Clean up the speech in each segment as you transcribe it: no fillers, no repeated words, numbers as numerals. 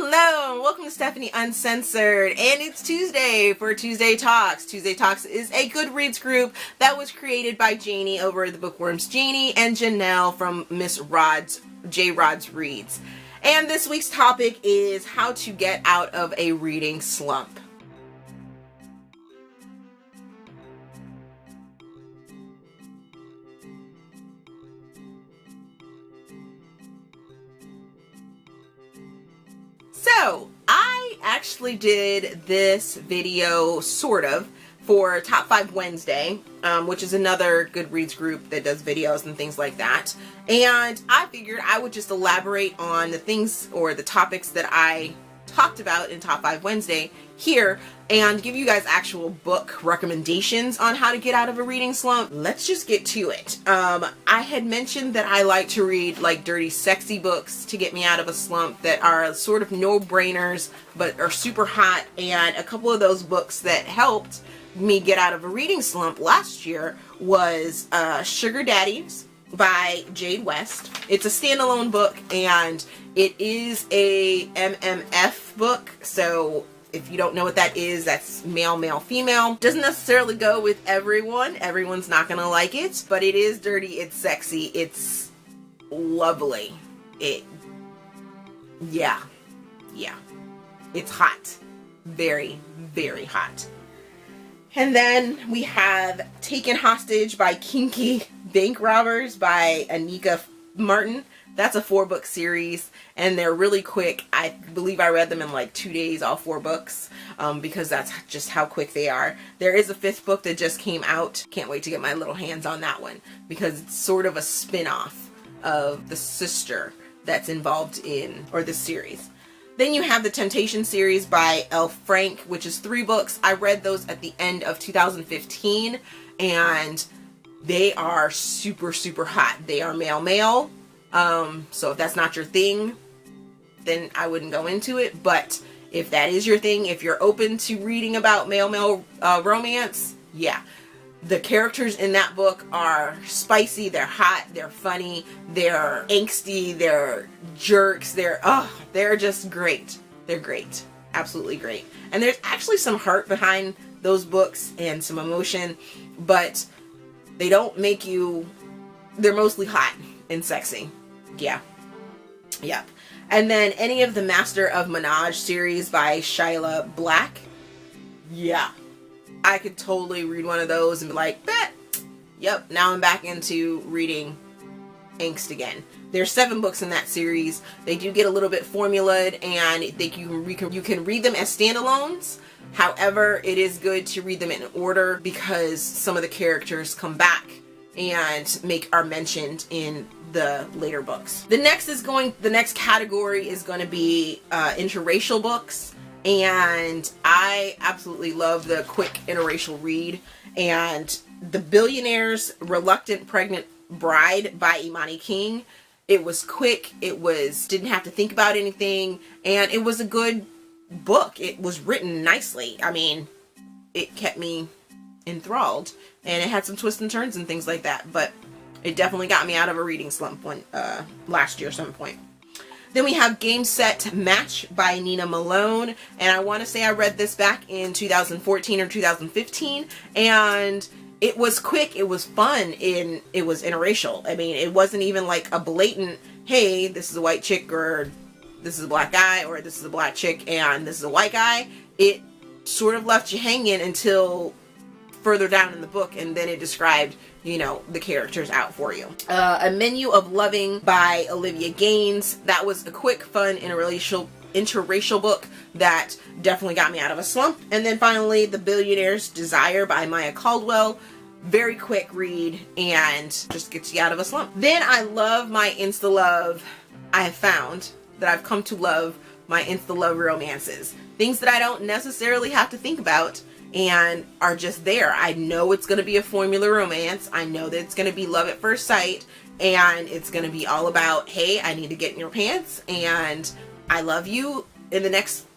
Hello, and welcome to Stephanie Uncensored, and it's Tuesday for Tuesday Talks. Tuesday Talks is a Goodreads group that was created by Janie over at the Bookworms, Janie and Janelle from Miss Rod's, J. Rod's Reads. And this week's topic is how to get out of a reading slump. So, I actually did this video, sort of, for Top 5 Wednesday, which is another Goodreads group that does videos and things like that. And I figured I would just elaborate on the things or the topics that I talked about in Top 5 Wednesday here and give you guys actual book recommendations on how to get out of a reading slump. Let's just get to it. I had mentioned that I like to read like dirty, sexy books to get me out of a slump that are sort of no-brainers but are super hot, and a couple of those books that helped me get out of a reading slump last year was Sugar Daddies by Jade West. It's a standalone book and it is a MMF book, so if you don't know what that is, that's male, male, female. Doesn't necessarily go with everyone. Everyone's not gonna like it, but it is dirty, it's sexy, it's lovely. Yeah. It's hot. Very, very hot. And then we have Taken Hostage by Kinky Bank Robbers by Anika Martin. That's a 4-book series, and they're really quick. I believe I read them in like 2 days, all 4 books, because that's just how quick they are. There is a 5th book that just came out. Can't wait to get my little hands on that one, because it's sort of a spin-off of the sister that's involved in, or this series. Then you have the Temptation series by Elle Frank, which is 3 books. I read those at the end of 2015, and they are super, super hot. They are male, male. So if that's not your thing, then I wouldn't go into it. But if that is your thing, if you're open to reading about male-male romance, yeah. The characters in that book are spicy, they're hot, they're funny, they're angsty, they're jerks, they're just great. They're great. Absolutely great. And there's actually some heart behind those books and some emotion, but they don't make you, they're mostly hot and sexy. Yeah. Yep. And then any of the Master of Menage series by Shyla Black. Yeah. I could totally read one of those and be like, bet. Yep, now I'm back into reading angst again. There's 7 books in that series. They do get a little bit formulaed, and you can read them as standalones. However, it is good to read them in order because some of the characters come back and are mentioned in the later books. The next category is going to be interracial books. And I absolutely love the quick interracial read. And The Billionaire's Reluctant Pregnant Bride by Imani King. It was quick. Didn't have to think about anything. And it was a good book. It was written nicely. I mean, it kept me enthralled. And it had some twists and turns and things like that. But it definitely got me out of a reading slump last year at some point. Then we have Game Set Match by Nina Malone, and I want to say I read this back in 2014 or 2015, and it was quick, it was fun, and it was interracial. I mean, it wasn't even like a blatant, hey, this is a white chick, or this is a black guy, or this is a black chick, and this is a white guy. It sort of left you hanging until further down in the book, and then it described, the characters out for you. A Menu of Loving by Olivia Gaines. That was a quick, fun, interracial book that definitely got me out of a slump. And then finally, The Billionaire's Desire by Maya Caldwell. Very quick read and just gets you out of a slump. Then I love my Insta Love. I have found that I've come to love my Insta Love romances. Things that I don't necessarily have to think about and are just there. I know it's going to be a formula romance. I know that it's going to be love at first sight, and it's going to be all about, hey, I need to get in your pants, and I love you in the next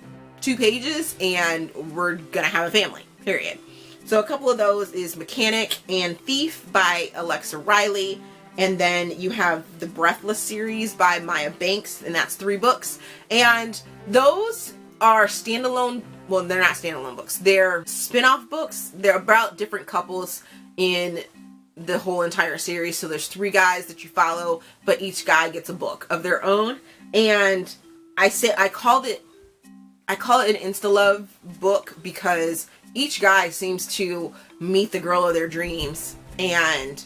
2 pages, and we're going to have a family, period. So a couple of those is Mechanic and Thief by Alexa Riley, And then you have the Breathless series by Maya Banks, and that's 3 books. And those are standalone, well, they're not standalone books. They're spin-off books. They're about different couples in the whole entire series. So there's 3 guys that you follow, but each guy gets a book of their own. And I call it an Insta Love book because each guy seems to meet the girl of their dreams, and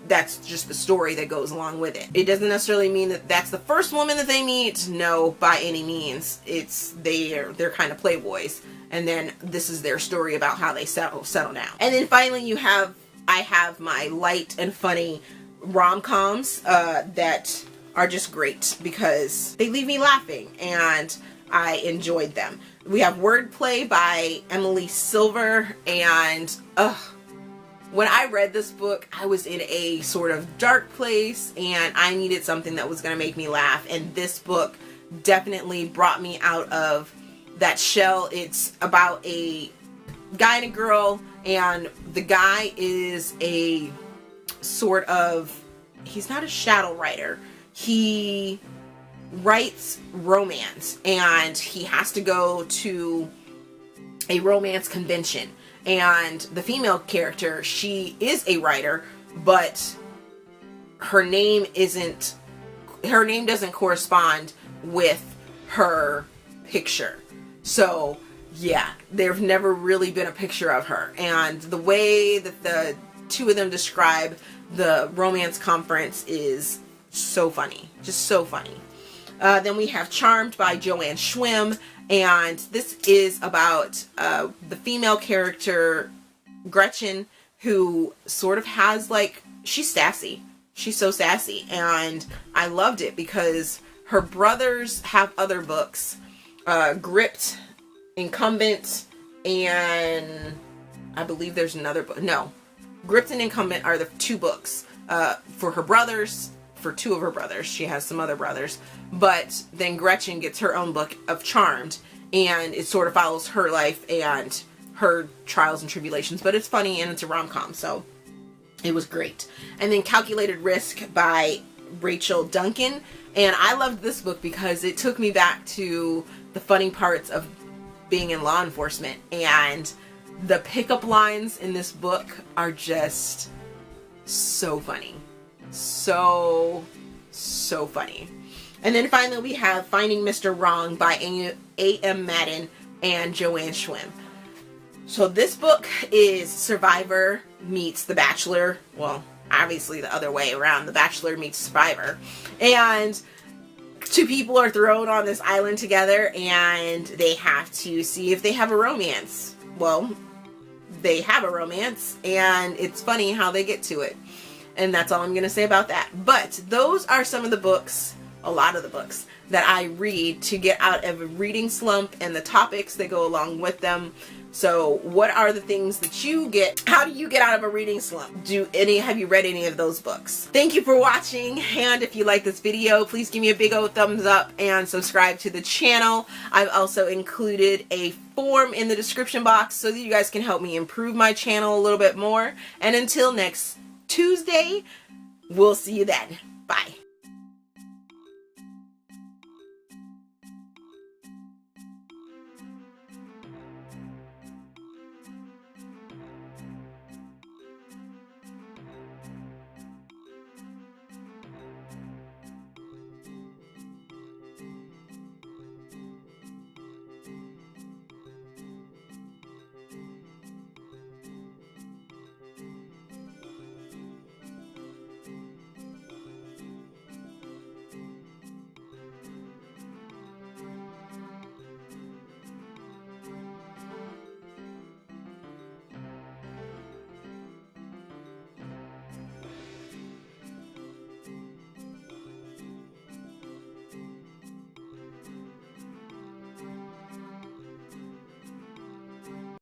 that's just the story that goes along with it. It doesn't necessarily mean that that's the first woman that they meet. No, by any means. They're kind of playboys, and then this is their story about how they settle down. And then finally I have my light and funny rom-coms that are just great because they leave me laughing and I enjoyed them. We have Wordplay by Emily Silver, and when I read this book, I was in a sort of dark place and I needed something that was going to make me laugh, and this book definitely brought me out of that shell. It's about a guy and a girl, and the guy is a sort of, he's not a shadow writer. He writes romance, and he has to go to a romance convention. And the female character, she is a writer, but her name doesn't correspond with her picture. So yeah, there's never really been a picture of her. And the way that the 2 of them describe the romance conference is so funny. Just so funny. Then we have Charmed by Joanne Schwim, and this is about the female character Gretchen, who sort of has, like, she's sassy. She's so sassy, and I loved it because her brothers have other books, Gripped, Incumbent, and I believe there's another book. No, Gripped and Incumbent are the 2 books for her brothers. For 2 of her brothers. She has some other brothers, but then Gretchen gets her own book of Charmed, and it sort of follows her life and her trials and tribulations, but it's funny and it's a rom-com, so it was great. And then Calculated Risk by Rachel Duncan, and I loved this book because it took me back to the funny parts of being in law enforcement, and the pickup lines in this book are just so funny. So funny. And then finally we have Finding Mr. Wrong by A.M. Madden and Joanne Schwim. So this book is Survivor meets The Bachelor. Well, obviously the other way around. The Bachelor meets Survivor. And 2 people are thrown on this island together, and they have to see if they have a romance. Well, they have a romance, and it's funny how they get to it. And that's all I'm going to say about that. But those are some of the books, a lot of the books, that I read to get out of a reading slump and the topics that go along with them. So what are the things that you get? How do you get out of a reading slump? Have you read any of those books? Thank you for watching. And if you like this video, please give me a big old thumbs up and subscribe to the channel. I've also included a form in the description box so that you guys can help me improve my channel a little bit more. And until next Tuesday, we'll see you then. Bye.